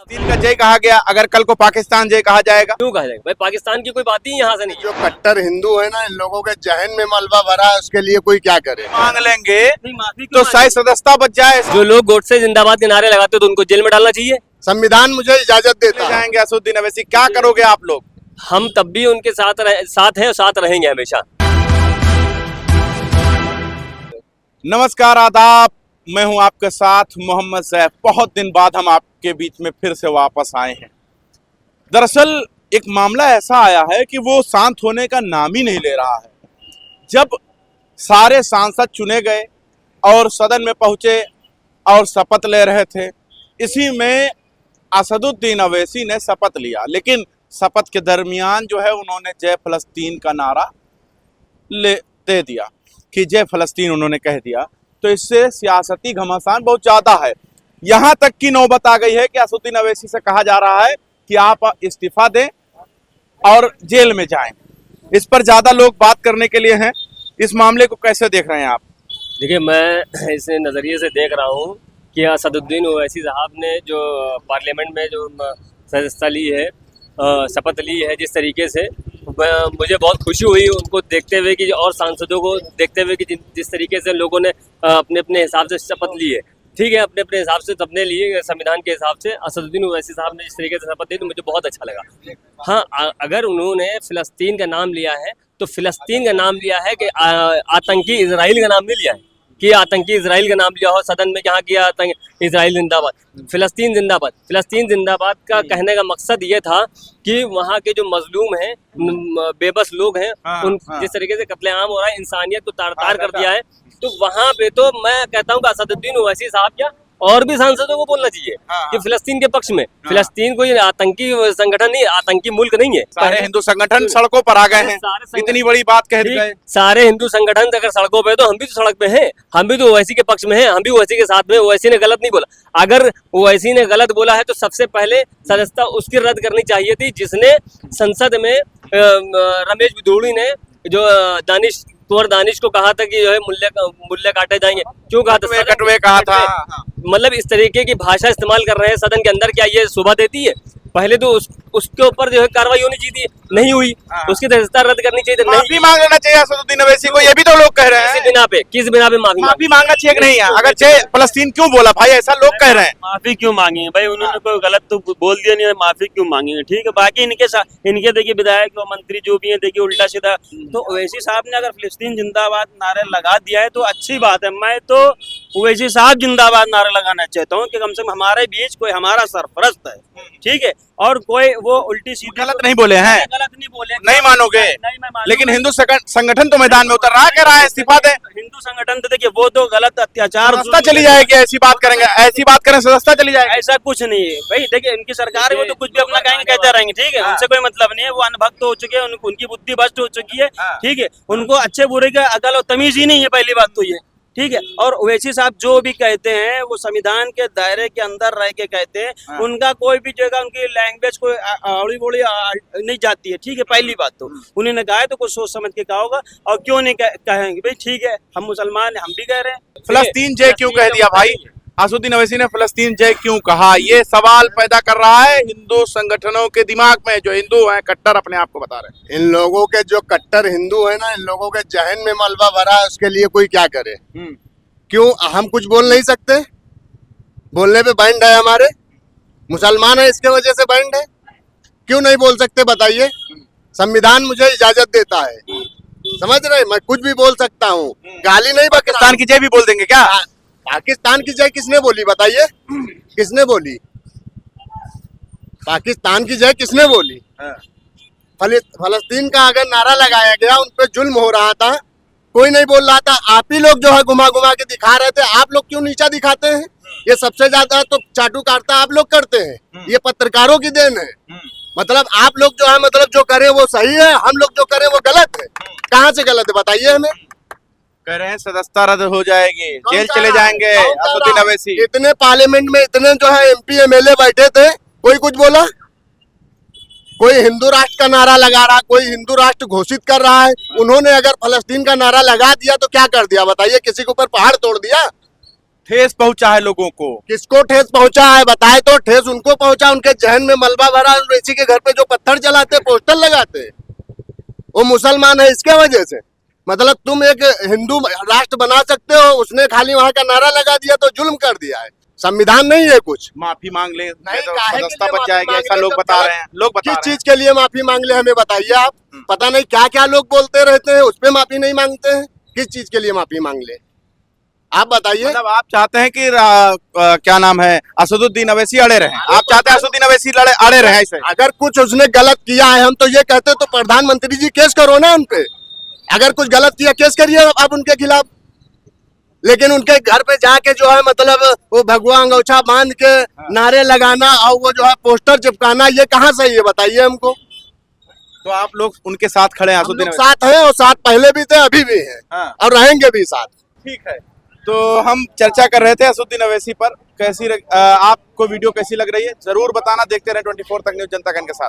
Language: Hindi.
चीन का जय कहा गया, अगर कल को पाकिस्तान जय कहा जाएगा? क्यों कहा जाएगा भाई? पाकिस्तान की कोई बात ही यहाँ से नहीं। जो कट्टर हिंदू है ना, इन लोगों के जहन में मलबा भरा है, उसके लिए कोई क्या करे। मांग लेंगे तो शायद सदस्यता बच जाए। जो लोग गोडसे जिंदाबाद के नारे लगाते तो उनको जेल में डालना चाहिए। संविधान मुझे इजाजत देता है। जाएंगे असदुद्दीन अवैसी, क्या करोगे आप लोग? हम तब भी उनके साथ हैं और साथ रहेंगे हमेशा। नमस्कार, आदाब, मैं हूं आपके साथ मोहम्मद सैफ। बहुत दिन बाद हम आपके बीच में फिर से वापस आए हैं। दरअसल एक मामला ऐसा आया है कि वो शांत होने का नाम ही नहीं ले रहा है। जब सारे सांसद चुने गए और सदन में पहुंचे और शपथ ले रहे थे, इसी में असदुद्दीन अवैसी ने शपथ लिया, लेकिन शपथ के दरमियान जो है उन्होंने जय फलस्तीन का नारा दे दिया कि जय फलस्तीन उन्होंने कह दिया। तो इससे सियासती घमासान बहुत ज़्यादा है। यहाँ तक की नौबत आ गई है कि असदुद्दीन अवैसी से कहा जा रहा है कि आप इस्तीफा दें और जेल में जाएं। इस पर ज़्यादा लोग बात करने के लिए हैं। इस मामले को कैसे देख रहे हैं आप? देखिए, मैं इस नज़रिए से देख रहा हूँ कि असदुद्दीन ओवैसी साहब ने जो पार्लियामेंट में जो सदस्यता ली है, शपथ ली है, जिस तरीके से मुझे बहुत खुशी हुई उनको देखते हुए कि और सांसदों को देखते हुए कि जिस तरीके से लोगों ने अपने अपने हिसाब से शपथ ली है। ठीक है, अपने अपने हिसाब से सबने लिए, संविधान के हिसाब से। असदुद्दीन ओवैसी साहब ने जिस तरीके से शपथ ली तो मुझे बहुत अच्छा लगा। हाँ, अगर उन्होंने फ़िलिस्तीन का नाम लिया है तो फ़िलिस्तीन का नाम लिया है कि आतंकी इजराइल का नाम नहीं लिया है कि आतंकी इजराइल का नाम लिया हो सदन में, जहाँ किया इजराइल जिंदाबाद, फ़िलिस्तीन जिंदाबाद। फ़िलिस्तीन जिंदाबाद का कहने का मकसद ये था कि वहाँ के जो मजलूम हैं, बेबस लोग हैं, उन जिस तरीके से कत्लेआम हो रहा है, इंसानियत को तार तार कर दिया है, तो वहाँ पे तो मैं कहता हूँ कि असदुद्दीन ओवैसी साहब क्या और भी सांसदों को बोलना चाहिए कि फ़िलिस्तीन के पक्ष में। फ़िलिस्तीन कोई आतंकी संगठन नहीं, आतंकी मुल्क नहीं है। सारे हिंदू संगठन सड़कों पर आ गए हैं, इतनी बड़ी बात कह गए। सारे हिंदू संगठन अगर सड़कों पे, तो हम भी तो सड़क पे हैं, हम भी तो ओवैसी के पक्ष में हैं, हम भी ओवैसी के साथ में। ओवैसी ने गलत नहीं बोला। अगर ओवैसी ने गलत बोला है तो सबसे पहले सदस्यता उसकी रद्द करनी चाहिए थी, जिसने संसद में रमेश बिधूड़ी ने जो कुंवर दानिश को कहा था कि जो है मूल्य काटे जाएंगे। क्यों कहा था? कटवे कहा था। मतलब इस तरीके की भाषा इस्तेमाल कर रहे हैं सदन के अंदर, क्या ये शोभा देती है? पहले तो उसके ऊपर जो है कार्रवाई होनी चाहिए थी, नहीं हुई। उसकी सदस्यता रद्द करनी चाहिए, माफी मांग लेना चाहिए असदुद्दीन अवैसी को, ये भी तो लोग कह रहे हैं। किस बिना पे माफी मांगना चाहिए कि नहीं? अगर जय फलस्तीन क्यों बोला भाई, ऐसा लोग कह रहे हैं। माफी क्यों मांगेंगे भाई? उन्होंने कोई गलत तो बोल दिया नहीं है, माफी क्यों मांगेंगे? ठीक है, बाकी इनके देखिए विधायक और मंत्री जो भी है, देखिए उल्टा सीधा। तो ओवैसी साहब ने अगर फिलिस्तीन जिंदाबाद नारे लगा दिया है तो अच्छी बात है। मैं तो ओवैसी साहब जिंदाबाद नारा लगाना चाहता हूँ कि कम से कम हमारे बीच कोई हमारा सरपरस्त है, ठीक है, और कोई वो उल्टी सीधी गलत नहीं बोले हैं। गलत नहीं बोले, नहीं मानोगे? लेकिन हिंदू संगठन तो मैदान में उतर रहा है, कह रहा है इस्तीफा दे। हिंदू संगठन तो देखिए वो तो गलत अत्याचार सदस्यता चली जाएगी, ऐसी बात करेंगे, ऐसी बात करें सदस्यता चली जाएगी। ऐसा कुछ नहीं है भाई। देखिए, इनकी सरकार है, वो तो कुछ भी अपना कहेंगे, कहते रहेंगे, ठीक है, उनसे कोई मतलब नहीं है। वो अनभक्त हो चुके हैं, उनकी बुद्धि भ्रष्ट हो चुकी है, ठीक है, उनको अच्छे बुरे का अकल और तमीज ही नहीं है, पहली बात तो ये, ठीक है। और ओवैसी साहब जो भी कहते हैं वो संविधान के दायरे के अंदर रह के कहते हैं। उनका कोई भी जगह उनकी लैंग्वेज कोई आड़ी बोड़ी नहीं जाती है, ठीक है, पहली बात तो उन्होंने कहा है तो कुछ सोच समझ के कहा होगा। और क्यों नहीं कहेंगे भाई? ठीक है, हम मुसलमान हैं, हम भी कह रहे हैं। फलस्तीन जय क्यों कह दिया भाई? असदुद्दीन अवैसी ने फलस्तीन जय क्यों कहा? ये सवाल पैदा कर रहा है हिंदू संगठनों के दिमाग में, जो हिंदू हैं, कट्टर अपने आप को बता रहे हैं। इन लोगों के जो कट्टर हिंदू है ना, इन लोगों के जहन में मलबा भरा है, उसके लिए कोई क्या करे। क्यों हम कुछ बोल नहीं सकते? बोलने पे बैंड है हमारे, मुसलमान है इसके वजह से बैंड है। क्यों नहीं बोल सकते बताइए? संविधान मुझे इजाजत देता है, समझ रहे? मैं कुछ भी बोल सकता हूँ, गाली नहीं। पाकिस्तान की जय भी बोल देंगे क्या? पाकिस्तान की जय किसने बोली बताइए? किसने बोली? पाकिस्तान की जय किसने बोली? फलस्तीन का अगर नारा लगाया गया, उन पे जुल्म हो रहा था, कोई नहीं बोल रहा था। आप ही लोग जो है घुमा घुमा के दिखा रहे थे। आप लोग क्यों नीचा दिखाते हैं? ये सबसे ज्यादा तो चाटुकारिता आप लोग करते हैं, ये पत्रकारों की देन है। मतलब आप लोग जो है, मतलब जो करे वो सही है, हम लोग जो करे वो गलत है। कहाँ से गलत है बताइए हमें? कह रहे हैं सदस्यता रद्द हो जाएगी, जेल चले जाएंगे असदुद्दीन अवैसी। इतने पार्लियामेंट में इतने जो है MP MLA बैठे थे, कोई कुछ बोला? कोई हिंदू राष्ट्र का नारा लगा रहा, कोई हिंदू राष्ट्र घोषित कर रहा है। उन्होंने अगर फलस्तीन का नारा लगा दिया तो क्या कर दिया बताइए? किसी के ऊपर पहाड़ तोड़ दिया? ठेस पहुंचा है लोगों को। किसको ठेस पहुंचा है बताए तो। ठेस उनको पहुंचा, उनके जहन में मलबा भरा। ऋषि के घर पे जो पत्थर जलाते, पोस्टर लगाते, वो मुसलमान है इसके वजह से। मतलब तुम एक हिंदू राष्ट्र बना सकते हो, उसने खाली वहां का नारा लगा दिया तो जुल्म कर दिया है। संविधान नहीं है कुछ। माफी मांग ले नहीं, तो काहे के सदस्यता लिए बच माफी जाएगी, मांगे ऐसा लोग जब बता गलत- रहे हैं। लोग बता किस रहे हैं। चीज के लिए माफी मांग ले हमें बताइए आप। पता नहीं क्या क्या लोग बोलते रहते हैं, उस पे माफी नहीं मांगते हैं। किस चीज के लिए माफी मांग ले आप बताइए। मतलब आप चाहते हैं कि क्या नाम है, असदुद्दीन अवैसी अड़े रहे। आप चाहते हैं असदुद्दीन अवैसी अड़े रहे ऐसे? अगर कुछ उसने गलत किया है, हम तो ये कहते तो प्रधानमंत्री जी केस करो ना उन पे। अगर कुछ गलत किया केस करिए आप उनके खिलाफ। लेकिन उनके घर पे जाके जो है मतलब वो भगवा अंगोछा बांध के नारे लगाना और वो जो है पोस्टर चिपकाना, ये कहाँ सही है बताइए हमको। तो आप लोग उनके साथ खड़े हैं हम असदुद्दीन लोग अवैसी? साथ हैं और साथ पहले भी थे, अभी भी हैं हाँ। और रहेंगे भी साथ। ठीक है, तो हम चर्चा कर रहे थे असदुद्दीन अवैसी पर। आपको वीडियो कैसी लग रही है जरूर बताना। देखते रहे 24 तक न्यूज़, जनता के साथ।